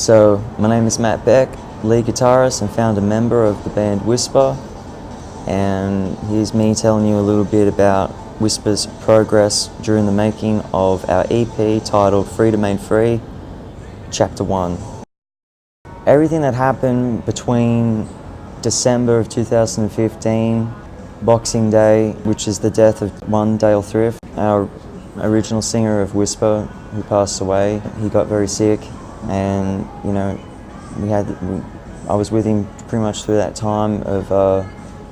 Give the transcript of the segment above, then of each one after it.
So, my name is Matt Bekk, lead guitarist and founder member of the band Wysper, and here's me telling you a little bit about Wysper's progress during the making of our EP titled Freedom Ain't Free, Chapter 1. Everything that happened between December of 2015, Boxing Day, which is the death of one Dale Thrift, our original singer of Wysper, who passed away. He got very sick, and you know, I was with him pretty much through that time of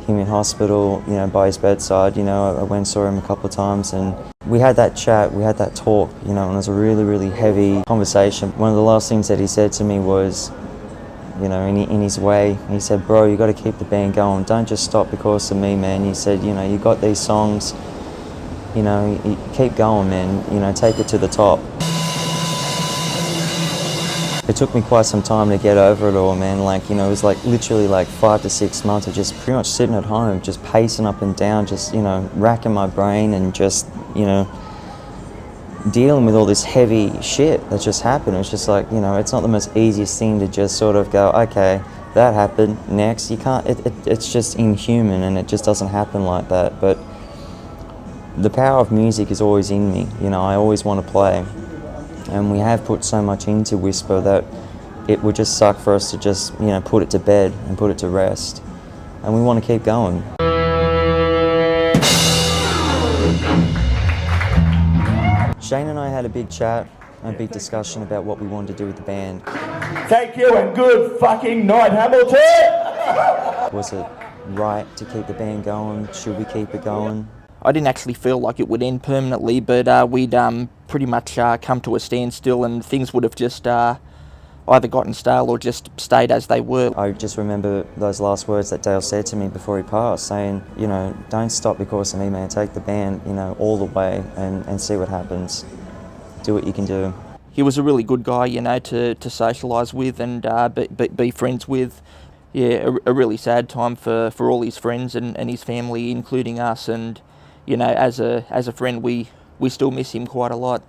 him in hospital, you know, by his bedside. You know, I went and saw him a couple of times, and we had that chat, we had that talk, you know, and it was a really, really heavy conversation. One of the last things that he said to me was, you know, in his way, he said, "Bro, you got to keep the band going. Don't just stop because of me, man." He said, "You know, you got these songs. You know, you keep going, man. You know, take it to the top." It took me quite some time to get over it all, man. Like, you know, it was like literally like 5 to 6 months of just pretty much sitting at home, just pacing up and down, just, you know, racking my brain and just, you know, dealing with all this heavy shit that just happened. It was just like, you know, it's not the most easiest thing to just sort of go, okay, that happened, next. You can't, it's just inhuman, and it just doesn't happen like that. But the power of music is always in me. You know, I always want to play. And we have put so much into Wysper that it would just suck for us to just, you know, put it to bed and put it to rest. And we want to keep going. Shane and I had a big chat, a big discussion about what we wanted to do with the band. Thank you and good fucking night, Hamilton! Was it right to keep the band going? Should we keep it going? I didn't actually feel like it would end permanently, but we'd pretty much come to a standstill, and things would have just either gotten stale or just stayed as they were. I just remember those last words that Dale said to me before he passed, saying, you know, don't stop because of me, man. Take the band, you know, all the way and see what happens. Do what you can do. He was a really good guy, you know, to socialise with and be friends with. Yeah, a really sad time for all his friends and his family, including us. And you know, as a friend, we still miss him quite a lot.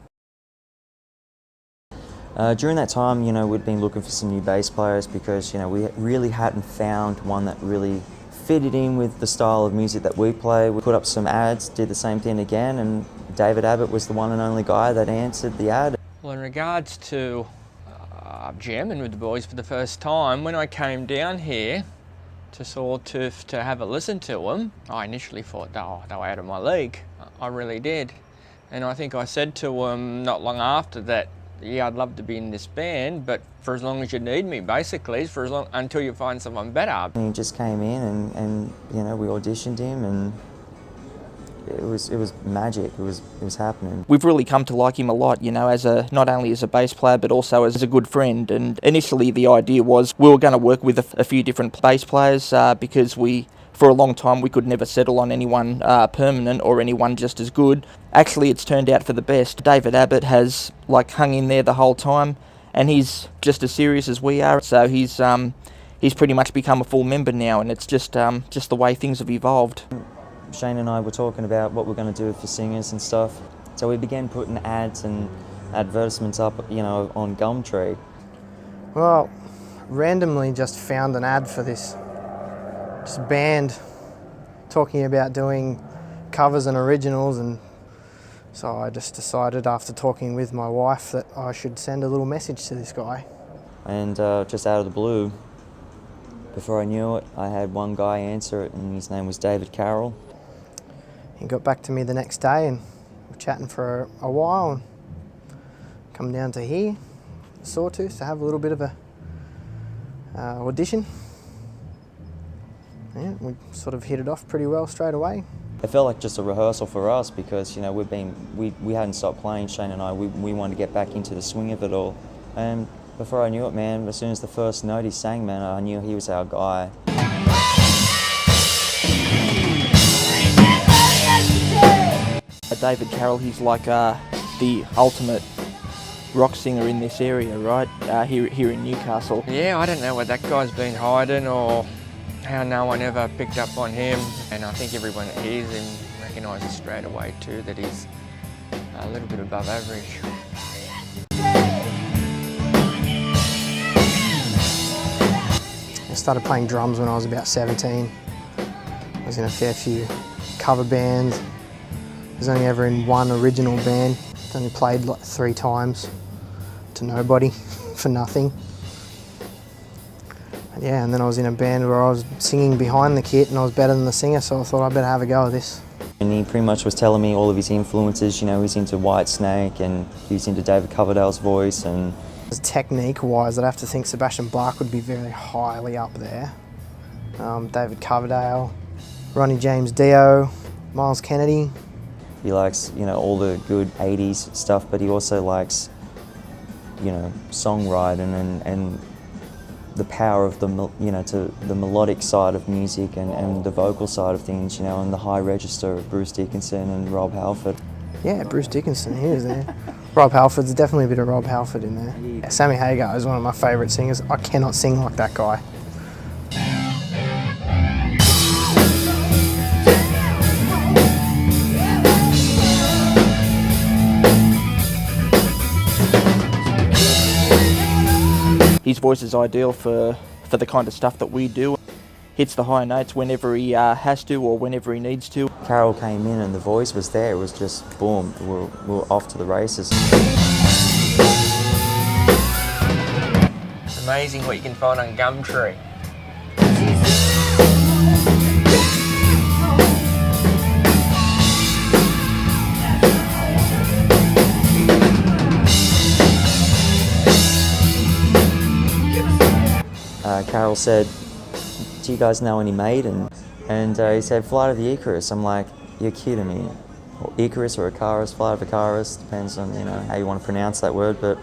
During that time, you know, we'd been looking for some new bass players because, you know, we really hadn't found one that really fitted in with the style of music that we play. We put up some ads, did the same thing again, and David Abbott was the one and only guy that answered the ad. Well, in regards to jamming with the boys for the first time, when I came down here to have a listen to them, I initially thought, oh, they were out of my league. I really did. And I think I said to them not long after that, yeah, I'd love to be in this band, but for as long as you need me, basically, until you find someone better. And he just came in and you know, we auditioned him, and it was magic. It was happening. We've really come to like him a lot, you know, not only as a bass player but also as a good friend. And initially the idea was we were going to work with a few different bass players because for a long time we could never settle on anyone permanent or anyone just as good. Actually, it's turned out for the best. David Abbott has like hung in there the whole time, and he's just as serious as we are. So he's pretty much become a full member now, and it's just the way things have evolved. Shane and I were talking about what we're going to do for singers and stuff. So we began putting ads and advertisements up, you know, on Gumtree. Well, randomly just found an ad for this band talking about doing covers and originals, and so I just decided after talking with my wife that I should send a little message to this guy. And just out of the blue, before I knew it, I had one guy answer it, and his name was David Carroll. He got back to me the next day, and we were chatting for a while, and come down to here, Sawtooth, to have a little bit of a audition. Yeah, we sort of hit it off pretty well straight away. It felt like just a rehearsal for us because, you know, we hadn't stopped playing, Shane and I. We wanted to get back into the swing of it all. And before I knew it, man, as soon as the first note he sang, man, I knew he was our guy. David Carroll, he's like the ultimate rock singer in this area, right? Here in Newcastle. Yeah, I don't know where that guy's been hiding or how no one ever picked up on him. And I think everyone that hears him recognises straight away too that he's a little bit above average. started playing drums when I was about 17. I was in a fair few cover bands. I was only ever in one original band. I only played like 3 times to nobody for nothing. Yeah, and then I was in a band where I was singing behind the kit and I was better than the singer, so I thought I'd better have a go at this. And he pretty much was telling me all of his influences. You know, he's into Whitesnake and he's into David Coverdale's voice. And technique-wise, I'd have to think Sebastian Bach would be very highly up there. David Coverdale, Ronnie James Dio, Miles Kennedy. he likes, you know, all the good 80s stuff, but he also likes, you know, songwriting and the power of the, you know, to the melodic side of music and the vocal side of things, you know, and the high register of Bruce Dickinson and Rob Halford. Yeah, Bruce Dickinson, he was there. Rob Halford's definitely a bit of Rob Halford in there. Yeah, Sammy Hagar is one of my favourite singers. I cannot sing like that guy. His voice is ideal for the kind of stuff that we do. Hits the high notes whenever he has to or whenever he needs to. Carol came in and the voice was there. It was just boom, we're off to the races. It's amazing what you can find on Gumtree. Carol said, "Do you guys know any Maiden?" And he said, "Flight of the Icarus." I'm like, "You're kidding me." Or Icarus or Icarus, Flight of Icarus, depends on, you know, how you want to pronounce that word. But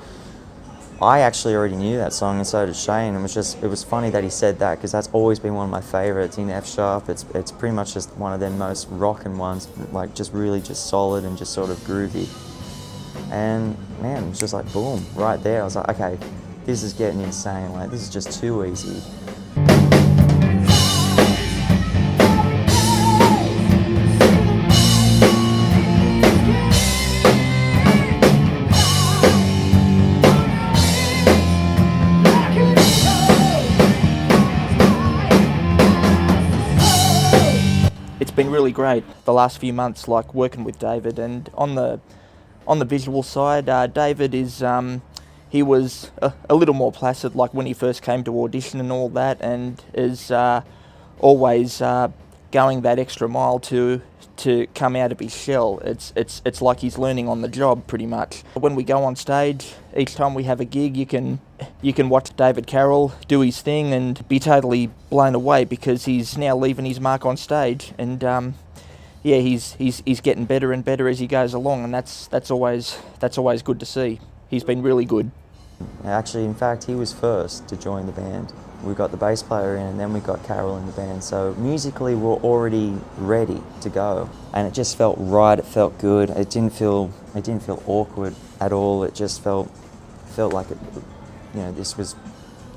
I actually already knew that song, and so did Shane. It was funny that he said that, because that's always been one of my favourites in F sharp. It's pretty much just one of their most rockin' ones, like just really just solid and just sort of groovy. And man, it was just like boom, right there. I was like, okay, this is getting insane. Like, this is just too easy. It's been really great the last few months, like working with David, and on the visual side, David is he was a little more placid, like when he first came to audition and all that, and is always going that extra mile to come out of his shell. It's like he's learning on the job pretty much. When we go on stage, each time we have a gig, you can watch David Carroll do his thing and be totally blown away, because he's now leaving his mark on stage, and yeah, he's getting better and better as he goes along, and that's always good to see. He's been really good. Actually, in fact, he was first to join the band. We got the bass player in, and then we got Carol in the band. So musically, we're already ready to go, and it just felt right. It felt good. It didn't feel awkward at all. It just felt like it, you know, this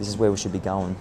is where we should be going.